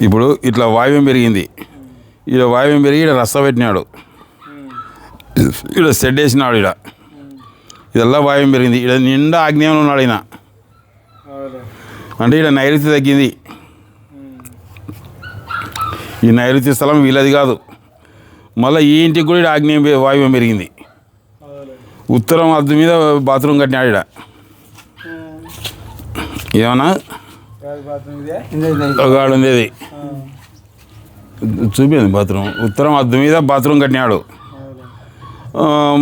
ఇప్పుడు ఇట్లా వాయువ్యం పెరిగింది, ఈడ వాయువ్యం పెరిగి ఈడ రస్త పెట్టినాడు, ఈడ సెడ్ వేసినాడు, ఈడ ఇదల్లా వాయువ్యం పెరిగింది. ఈడ నిండా ఆగ్నేయంలో ఉన్నాడు ఈయన, అంటే ఈడ నైరుతి తగ్గింది. ఈ నైరుతి స్థలం వీళ్ళది కాదు. మళ్ళీ ఈ ఇంటికి కూడా ఈడ ఆగ్నేయం వాయువ్యం పెరిగింది. ఉత్తరం అద్దు మీద బాత్రూమ్ కట్టినాడు ఈడ. ఏమన్నా ఒకడు ఉండేది చూపింది బాత్రూమ్, ఉత్తరం అద్దు మీద బాత్రూమ్ కట్టినాడు.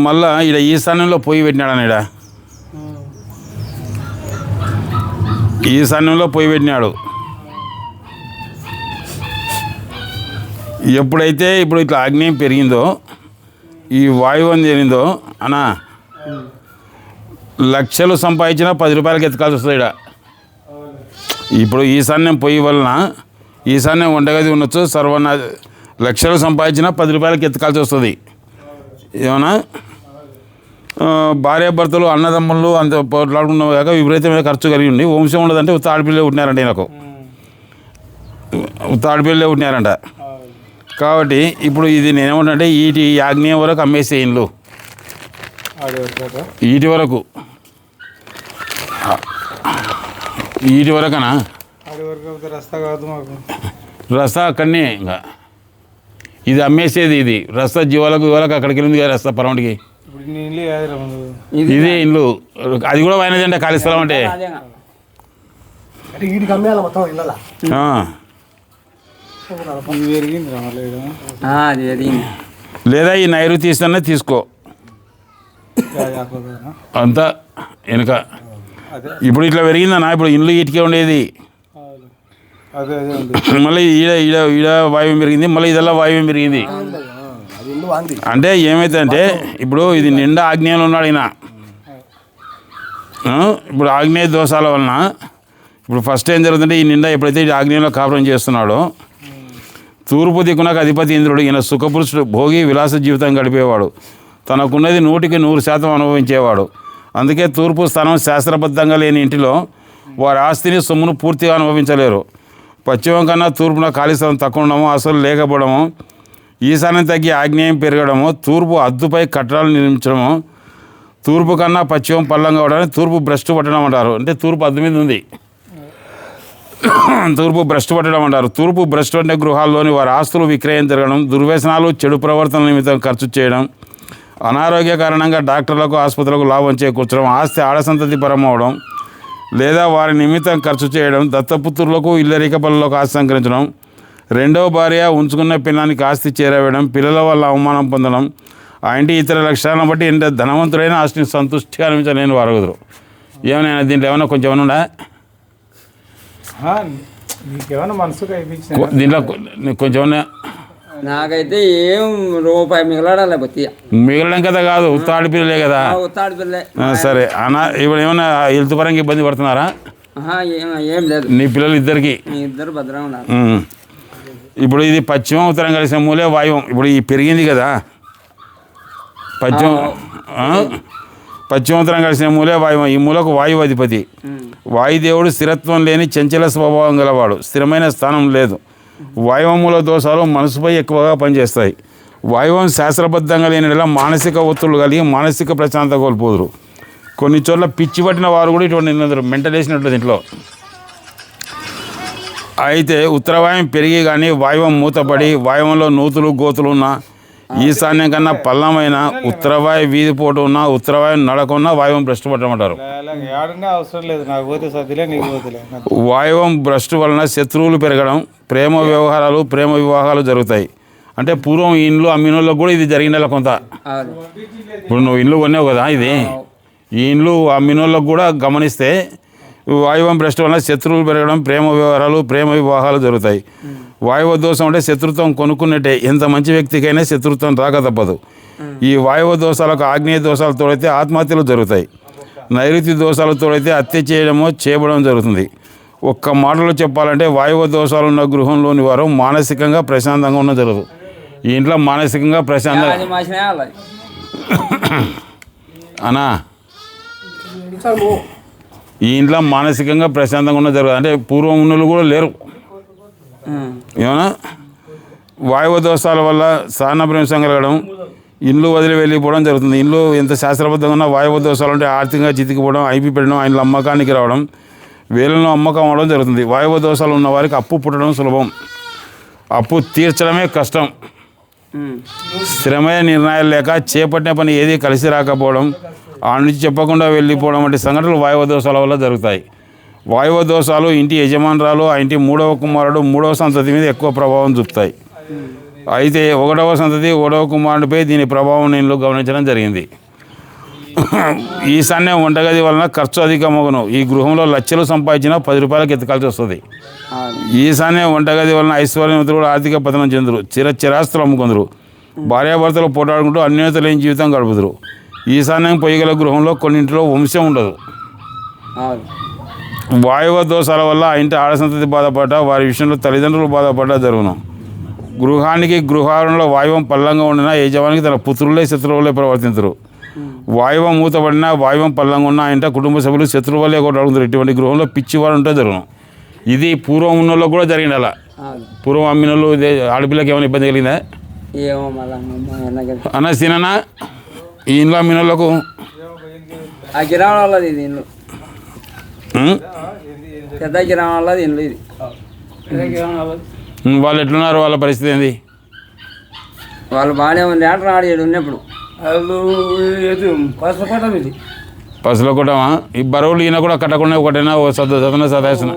మళ్ళా ఈడ ఈశాన్యంలో పొయ్యి పెట్టినాడు అని, ఈడ ఈశాన్యంలో పొయ్యి పెట్టినాడు. ఎప్పుడైతే ఇప్పుడు ఇట్లా ఆగ్నేయం పెరిగిందో, ఈ వాయువం జరిగిందో అన్నా, లక్షలు సంపాదించినా 10 రూపాయలకి ఎత్తుకాల్సి వస్తుంది ఈడ. ఇప్పుడు ఈశాన్యం పొయ్యి వలన ఈశాన్యం వంటగది ఉండొచ్చు, లక్షలు సంపాదించినా 10 రూపాయలకి ఎత్తుకాల్సి వస్తుంది. ఏమన్నా భార్యాభర్తలు అన్నదమ్ములు అంత పోట్లాడుకున్న కాక విపరీతమైన ఖర్చు కలిగి ఉండి వంశం ఉండదంటే ఉత్త ఆడపిల్లే ఉంటున్నారంట, ఈయనకు ఉత్త ఆడపిల్లే ఉంటున్నారంట. కాబట్టి ఇప్పుడు ఇది నేనేమంటే ఈ ఆగ్నేయం వరకు అమ్మేసే ఇండ్లు, ఈటి వరకు వరకనా రస్తా అక్కడనే. ఇంకా ఇది అమ్మేసేది, ఇది రస్తా జీవాలకు అక్కడికి వెళ్ళింది కదా రస్తా పరమటికి. ఇదే ఇండ్లు, అది కూడా పోయినదంటే ఖాళీ స్థలం అంటే. లేదా ఈ నైరుతి ఇస్తానే తీసుకో అంతా వెనుక. ఇప్పుడు ఇట్లా పెరిగిందన్నా, ఇప్పుడు ఇండ్లు ఇటుకే ఉండేది, మళ్ళీ ఈడ వాయువ్యం పెరిగింది, మళ్ళీ ఇదల్లా వాయువ్యం పెరిగింది. అంటే ఏమైతుందంటే ఇప్పుడు ఇది నిండా ఆగ్నేయంలో ఉన్నాడు ఈయన. ఇప్పుడు ఆగ్నేయ దోషాల వలన ఇప్పుడు ఫస్ట్ ఏం జరుగుతుందంటే, ఈ నిండా ఎప్పుడైతే ఆగ్నేయంలో కాపురం చేస్తున్నాడో, తూర్పు దిక్కునకు అధిపతి ఇంద్రుడు, ఈయన సుఖపురుషుడు, భోగి విలాస జీవితం గడిపేవాడు, తనకున్నది 100% అనుభవించేవాడు. అందుకే తూర్పు స్థానం శాస్త్రబద్ధంగా లేని ఇంటిలో వారి ఆస్తిని సొమ్మును పూర్తిగా అనుభవించలేరు. పశ్చిమం కన్నా తూర్పున ఖాళీ స్థలం తక్కువ ఉండడము, అసలు లేకపోవడము, ఈశాన్యం తగ్గి ఆగ్నేయం పెరగడము, తూర్పు అద్దుపై కట్టడాలు నిర్మించడము, తూర్పు కన్నా పశ్చిమం పల్లంగా అవడానికి తూర్పు భ్రష్టు పట్టడం అంటారు. అంటే తూర్పు అద్దు మీద ఉంది, తూర్పు భ్రష్టు పట్టడం అంటారు. తూర్పు భ్రష్టు అంటే గృహాల్లోని వారి ఆస్తులు విక్రయం జరగడం, దుర్వ్యసనాలు, చెడు ప్రవర్తన నిమిత్తం ఖర్చు చేయడం, అనారోగ్య కారణంగా డాక్టర్లకు ఆసుపత్రులకు లాభం చేకూర్చడం, ఆస్తి ఆడసంతతి పరం అవడం లేదా వారి నిమిత్తం ఖర్చు చేయడం, దత్తపుత్రులకు ఇల్లరిక పనులకు ఆస్తి సంకరించడం, రెండవ భార్య ఉంచుకున్న పిల్లానికి ఆస్తి చేరవేయడం, పిల్లల వల్ల అవమానం పొందడం, ఆ ఇంటి ఇతర లక్షణాలను బట్టి ఎంత ధనవంతుడైన ఆస్తిని సంతృష్టిగా అనిపించలేని వారుగుదురు. ఏమైనా దీంట్లో ఏమైనా కొంచెం ఏమన్నా దీంట్లో కొంచెం నాకైతే ఏం రూపాయి మిగలడాలి బతియా, మిగలడం కదా కాదు, ఉత్తాడి పిల్లలే కదా. ఉత్తాడి పిల్లలే. సరే అన్న, ఇప్పుడు ఏమైనా హెల్త్ పరంగా ఇబ్బంది పడుతున్నారా? ఏం లేదు, నీ పిల్లలు ఇద్దరికి భద్రంగా ఉన్నారు. ఇప్పుడు ఇది పశ్చిమం ఉత్తరం కలిసిన మూలే వాయువం. ఇప్పుడు ఈ పెరిగింది కదా, పశ్చిమోత్తరం కలిసిన మూలే వాయువం. ఈ మూలకు వాయువు అధిపతి. వాయుదేవుడు స్థిరత్వం లేని చంచల స్వభావం గలవాడు, స్థిరమైన స్థానం లేదు. వాయువముల దోషాలు మనసుపై ఎక్కువగా పనిచేస్తాయి. వాయువం శాస్త్రబద్ధంగా లేని మానసిక ఒత్తిళ్లు కలిగి మానసిక ప్రశాంతత కోల్పోదురు. కొన్ని చోట్ల పిచ్చి పట్టిన వారు కూడా ఇటువంటి నిన్నదరు మెంటల్ వేసినట్లు దీంట్లో. అయితే ఉత్తరవాయువం పెరిగి కానీ వాయువం మూతపడి వాయువంలో నూతులు గోతులు ఉన్న, ఈశాన్యం కన్నా పల్లమైన ఉత్తరవాయు వీధిపోటు ఉన్న, ఉత్తరవాయు నడకున్న వాయువం భ్రష్టు పట్టమంటారు. వాయువం భ్రష్టు వలన శత్రువులు పెరగడం, ప్రేమ వివాహాలు జరుగుతాయి. అంటే పూర్వం ఈ ఇండ్లు అమ్మినోళ్ళకు కూడా ఇది జరిగిన కొంత. ఇప్పుడు నువ్వు ఇండ్లు కొన్నావు కదా, ఇది ఈ ఇండ్లు అమ్మినోళ్ళకు కూడా గమనిస్తే వాయువం భ్రష్టు వలన శత్రువులు పెరగడం, ప్రేమ వివాహాలు జరుగుతాయి. వాయువ దోషం అంటే శత్రుత్వం కొనుక్కున్నట్టే. ఎంత మంచి వ్యక్తికైనా శత్రుత్వం రాక తప్పదు. ఈ వాయువ దోషాలకు ఆగ్నేయ దోషాలు తోడైతే ఆత్మహత్యలు జరుగుతాయి. నైరుతి దోషాలు తోడైతే హత్య చేయడం జరుగుతుంది. ఒక్క మాటలో చెప్పాలంటే వాయువ దోషాలు ఉన్న గృహంలోని వారు మానసికంగా ప్రశాంతంగా ఉన్న జరగదు. ఈ ఇంట్లో మానసికంగా ప్రశాంతంగా అనా ఈ ఇంట్లో మానసికంగా ప్రశాంతంగా ఉన్న జరగదు. అంటే పూర్వం ఉన్నోళ్ళు కూడా లేరు. ఏమన్నా వాయువ దోషాల వల్ల స్థానభ్రంశం కలగడం, ఇండ్లు వదిలి వెళ్ళిపోవడం జరుగుతుంది. ఇండ్లు ఎంత శాస్త్రబద్ధంగా ఉన్న వాయువ దోషాలు అంటే ఆర్థికంగా చితికిపోవడం, ఐపీ పెట్టడం, ఆయన అమ్మకానికి రావడం, వేలలో అమ్మకం అవడం జరుగుతుంది. వాయువ దోషాలు ఉన్న వారికి అప్పు పుట్టడం సులభం, అప్పు తీర్చడమే కష్టం. స్థిరమైన నిర్ణయాలు లేక చేపట్టిన పని ఏది కలిసి రాకపోవడం, ఆ నుంచి చెప్పకుండా వెళ్ళిపోవడం వంటి సంఘటనలు వాయువ దోషాల వల్ల జరుగుతాయి. వాయువ దోషాలు ఇంటి యజమానురాలు, ఆ ఇంటి 3వ కుమారుడు 3వ సంతతి మీద ఎక్కువ ప్రభావం చూపుతాయి. అయితే 1వ సంతతి 1వ కుమారుడిపై దీని ప్రభావం నేను గమనించడం జరిగింది. ఈశాన్య వంటగది వలన ఖర్చు అధికమగును. ఈ గృహంలో లక్షలు సంపాదించినా 10 రూపాయలకు ఎత్తుకాల్సి వస్తుంది. ఈశాన్య వంటగది వలన ఐశ్వర్యవంతులు ఆర్థిక పతనం చెందురు, చిరాస్తులు అమ్ముకుందరు, భార్యాభర్తలు పోటాడుకుంటూ అన్యోన్యత లేని జీవితం గడుపుదురు. ఈశాన్యం పొయ్యగల గృహంలో కొన్నింటిలో వంశం ఉండదు. వాయువ దోషాల వల్ల ఆ ఇంటి ఆడసంతతి బాధపడ్డా, వారి విషయంలో తల్లిదండ్రులు బాధపడ్డా జరుగును. గృహానికి గృహారంలో వాయువం పల్లంగా ఉండినా యజమానికి తన పుత్రులే శత్రువులే ప్రవర్తించరు. వాయువం మూతబడినా, వాయువం పల్లంగా ఉన్న ఇంట కుటుంబ సభ్యులు శత్రువులే కూడా అడుగుతారు. ఇటువంటి గృహంలో పిచ్చివాడు ఉంటే జరుగును. ఇది పూర్వం ఉన్నోళ్ళకి కూడా జరిగింది. అలా పూర్వం అమ్మినోళ్ళు ఆడపిల్లకి ఏమైనా ఇబ్బంది కలిగిందా? ఏమో అన్న సీనన్నా, ఈ ఇంట్లో అమ్మినోళ్ళకు ఆ గిరామం వాళ్ళది ఇది ఇల్లు, పెద్ద గిరామం వాళ్ళది ఇల్లు ఇది. వాళ్ళు ఎట్లున్నారు? వాళ్ళ పరిస్థితి ఏంది? వాళ్ళు బాగానే ఉంది అంటే రాడు ఏడు ఉన్నప్పుడు వాళ్ళు ఇది పసులో కొట్టమా? ఈ బరువులు ఈయన కూడా కట్టకుండా ఒకటైనా సదాసిన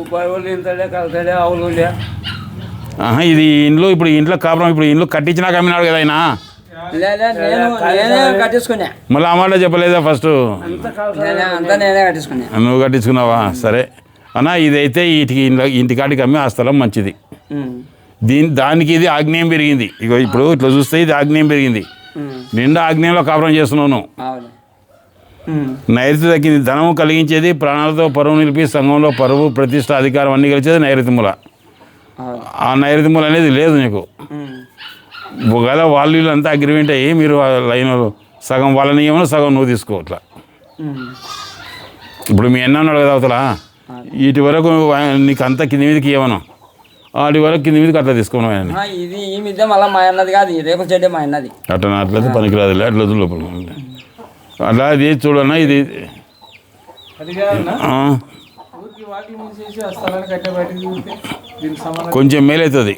ఇది ఇంట్లో. ఇప్పుడు ఇంట్లో కాపురం, ఇప్పుడు ఇంట్లో కట్టించినాక అమ్మినాడు కదా ఆయన. నేనే కట్టించుకున్నా. మళ్ళీ ఆ మాట చెప్పలేదా ఫస్ట్? అంతా నేనే కట్టించుకున్నా. నువ్వు కట్టించుకున్నావా? సరే అన్న, ఇదైతే ఇంటికాడికి అమ్మి ఆ స్థలం మంచిది. దానికి ఇది ఆగ్నేయం పెరిగింది. ఇగో ఇప్పుడు ఇట్లా చూస్తే ఇది ఆగ్నేయం పెరిగింది. నిండా ఆగ్నేయంలో కాపురం చేస్తున్నాను. నైరుతి తగ్గింది. ధనము కలిగించేది, ప్రాణాలతో పరువు నిలిపి సంఘంలో పరువు ప్రతిష్ట అధికారం అన్నీ కలిసేది నైరుతి మూల. ఆ నైరుతి మూల అనేది లేదు నీకు. ఒకవేళ వాళ్ళు వీళ్ళంతా అగ్రిమెంట్ అయ్యి మీరు లైన్ సగం వాళ్ళ నియమం సగం నువ్వు తీసుకోవట్లా. ఇప్పుడు మీ ఎన్న ఉన్నాడు కదా అవతల, వీటి వరకు నీకు అంతా కింది మీదకి ఇవ్వను, వాటి వరకు కింది మీదకి అట్లా తీసుకున్నావు. ఇది ఈ మిద్ద మళ్ళీ మా అన్నది కాదు, రేపు చెడ్డే మా అన్నది. అట్లా అట్లయితే పనికిరాదు, అట్లా లోపల అట్లా ఇది చూడన్నా. ఇది కొంచెం మేలవుతుంది.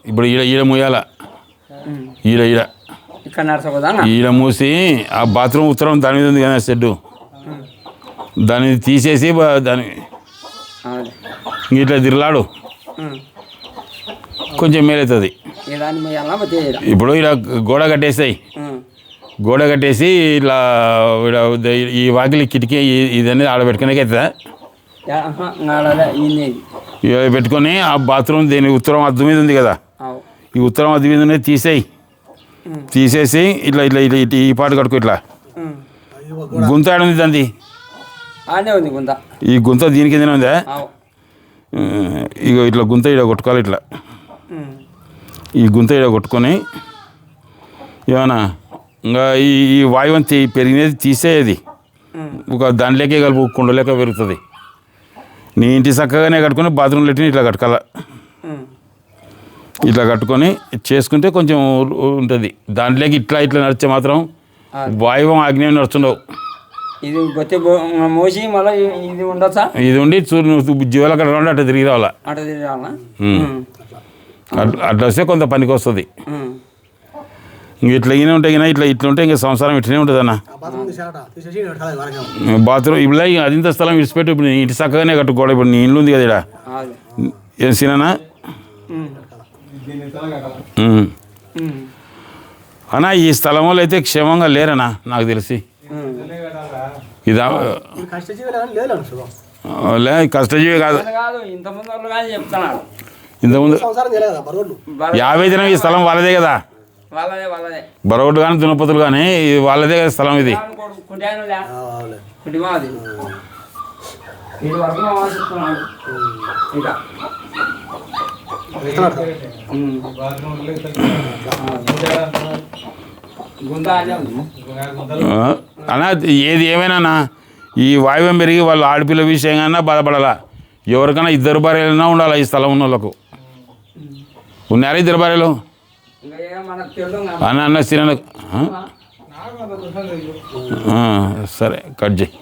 ఇప్పుడు ఈడ ముయ్యాల, ఈడ ఇక్కడ నడుచుకోదా, ఈడ మూసి ఆ బాత్రూమ్ ఉత్తరం దాని మీద ఉంది కదా షెడ్డు, దాన్ని తీసేసి దాని ఇట్లా తిరలాడు, కొంచెం మేలవుతుంది. ఇప్పుడు ఇలా గోడ కట్టేస్తాయి, గోడ కట్టేసి ఇట్లా ఈ వాకిలి కిటికీ ఇదన్నీ ఆడబెట్టుకునేకి అవుతుందా? పెట్టుకొని ఆ బాత్రూమ్ దీని ఉత్తరం అద్దం మీద ఉంది కదా, ఈ ఉత్తరం అద్దం మీద ఉన్నది తీసేసి ఇట్లా ఇట్లా ఇట్లా ఇట్లా ఈ పాటు కట్టుకో. ఇట్లా గుంత ఆడ ఉంది దాన్ని, ఈ గుంత దీని కిందనే ఉందా? ఇక ఇట్లా గుంత ఇడ కొట్టుకోవాలి. ఇట్లా ఈ గుంత ఇడ కొట్టుకొని ఏమన్నా ఇంకా ఈ వాయువం పెరిగినది తీసేది ఒక దాంట్లోకే కలుపు కుండలేక పెరుగుతుంది. నీ ఇంటి చక్కగానే కట్టుకొని బాత్రూమ్ లెట్టిని ఇట్లా కట్టుకోవాల. ఇట్లా కట్టుకొని చేసుకుంటే కొంచెం ఉంటుంది. దాంట్లోకి ఇట్లా ఇట్లా నడిచే మాత్రం వాయువం ఆగ్నేయం నడుచుండవు. ఇది మోసి మళ్ళీ ఇది ఉండొచ్చా? ఇది ఉండి నువ్వు జీవాల కట్ట అట్లా తిరిగి రావాలా, అట్లా వస్తే కొంత పనికి వస్తుంది. ఇంక ఇట్లా ఈయన ఉంటాయి కదా, ఇట్లా ఉంటే ఇంకా సంసారం ఇట్లనే ఉంటుంది అన్న. బాత్రూమ్ ఇప్పుడు అదింత స్థలం విడిచిపెట్టి ఇప్పుడు ఇంటి చక్కగానే కట్టుకోవాలి. ఇప్పుడు నీ ఇల్లు ఉంది కదా ఇక్కడ, ఏం సీనా అన్నా? ఈ స్థలం వాళ్ళు అయితే క్షేమంగా లేరన్నా నాకు తెలిసి. ఇదా కష్టజీవి కాదు, ఇంతకుముందు 50 దినం ఈ స్థలం వాళ్ళదే కదా, బరగొడ్డు కానీ దున్నపతులు కానీ వాళ్ళదే కదా స్థలం. ఇది అన్నా ఏది ఏమైనా ఈ వాయువ్యం పెరిగి వాళ్ళు ఆడపిల్ల విషయంగా బాధపడాలా. ఎవరికైనా 2 భార్యలైనా ఉండాలి ఈ స్థలం ఉన్న వాళ్ళకు. ఉన్నారా ఇద్దరు భార్యలు? ఇంకా ఏం మనకు తెలియదు అన్న తినను. సరే కట్ చేయి.